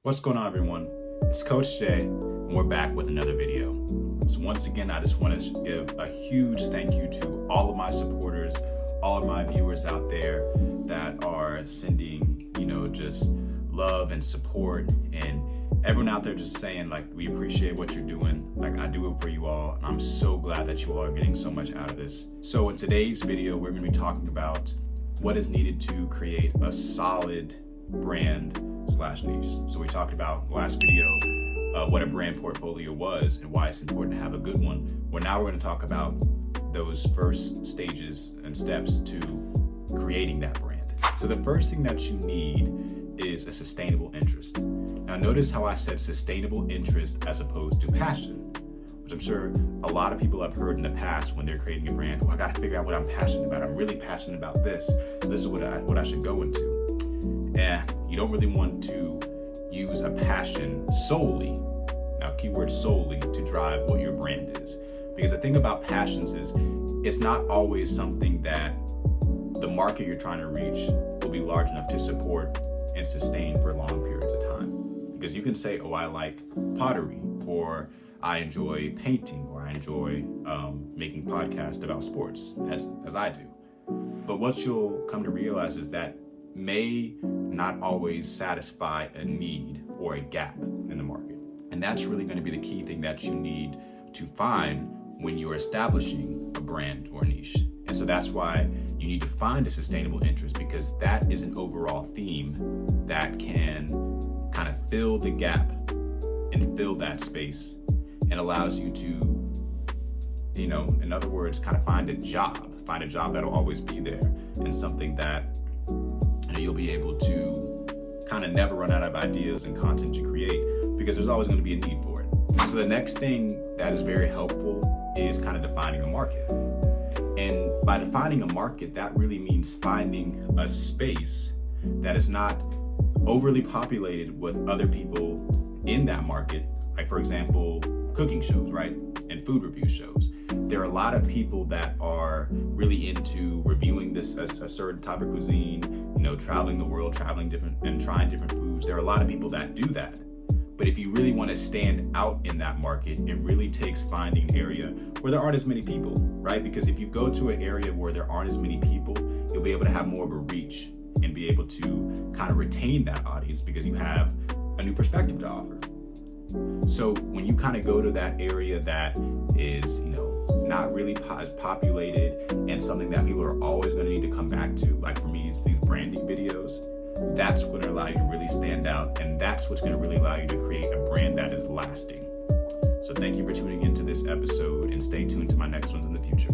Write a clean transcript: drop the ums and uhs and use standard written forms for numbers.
What's going on, everyone? It's Coach Jay, and we're back with another video. So once again, I just want to give a huge thank you to all of my supporters, all of my viewers out there that are sending, just love and support, and everyone out there just saying, we appreciate what you're doing. I do it for you all, and I'm so glad that you all are getting so much out of this. So in today's video, we're going to be talking about what is needed to create a solid brand / niche. So we talked about last video what a brand portfolio was and why it's important to have a good one. Well, now we're going to talk about those first stages and steps to creating that brand. So the first thing that you need is a sustainable interest. Now notice how I said sustainable interest as opposed to passion, which I'm sure a lot of people have heard in the past when they're creating a brand. Well, I got to figure out what I'm passionate about. I'm really passionate about this. So this is what I should go into. You don't really want to use a passion solely, now keyword solely, to drive what your brand is. Because the thing about passions is it's not always something that the market you're trying to reach will be large enough to support and sustain for long periods of time. Because you can say, oh, I like pottery, or I enjoy painting, or I enjoy making podcasts about sports, as I do. But what you'll come to realize is that may not always satisfy a need or a gap in the market. And that's really going to be the key thing that you need to find when you're establishing a brand or niche. And so that's why you need to find a sustainable interest, because that is an overall theme that can kind of fill the gap and fill that space and allows you to, in other words, kind of find a job that'll always be there, and something that you'll be able to kind of never run out of ideas and content to create, because there's always going to be a need for it. And so the next thing that is very helpful is kind of defining a market. And by defining a market, that really means finding a space that is not overly populated with other people in that market. Like, for example, cooking shows, right? And food review shows. There are a lot of people that are really into reviewing a certain type of cuisine, traveling the world, traveling different and trying different foods. There are a lot of people that do that. But if you really want to stand out in that market, it really takes finding an area where there aren't as many people, right? Because if you go to an area where there aren't as many people, you'll be able to have more of a reach and be able to kind of retain that audience because you have a new perspective to offer. So when you kind of go to that area that is, not really as populated and something that people are always going to need to come back to, like for me, it's these branding videos, that's going to allow you to really stand out, and that's what's going to really allow you to create a brand that is lasting. So thank you for tuning into this episode, and stay tuned to my next ones in the future.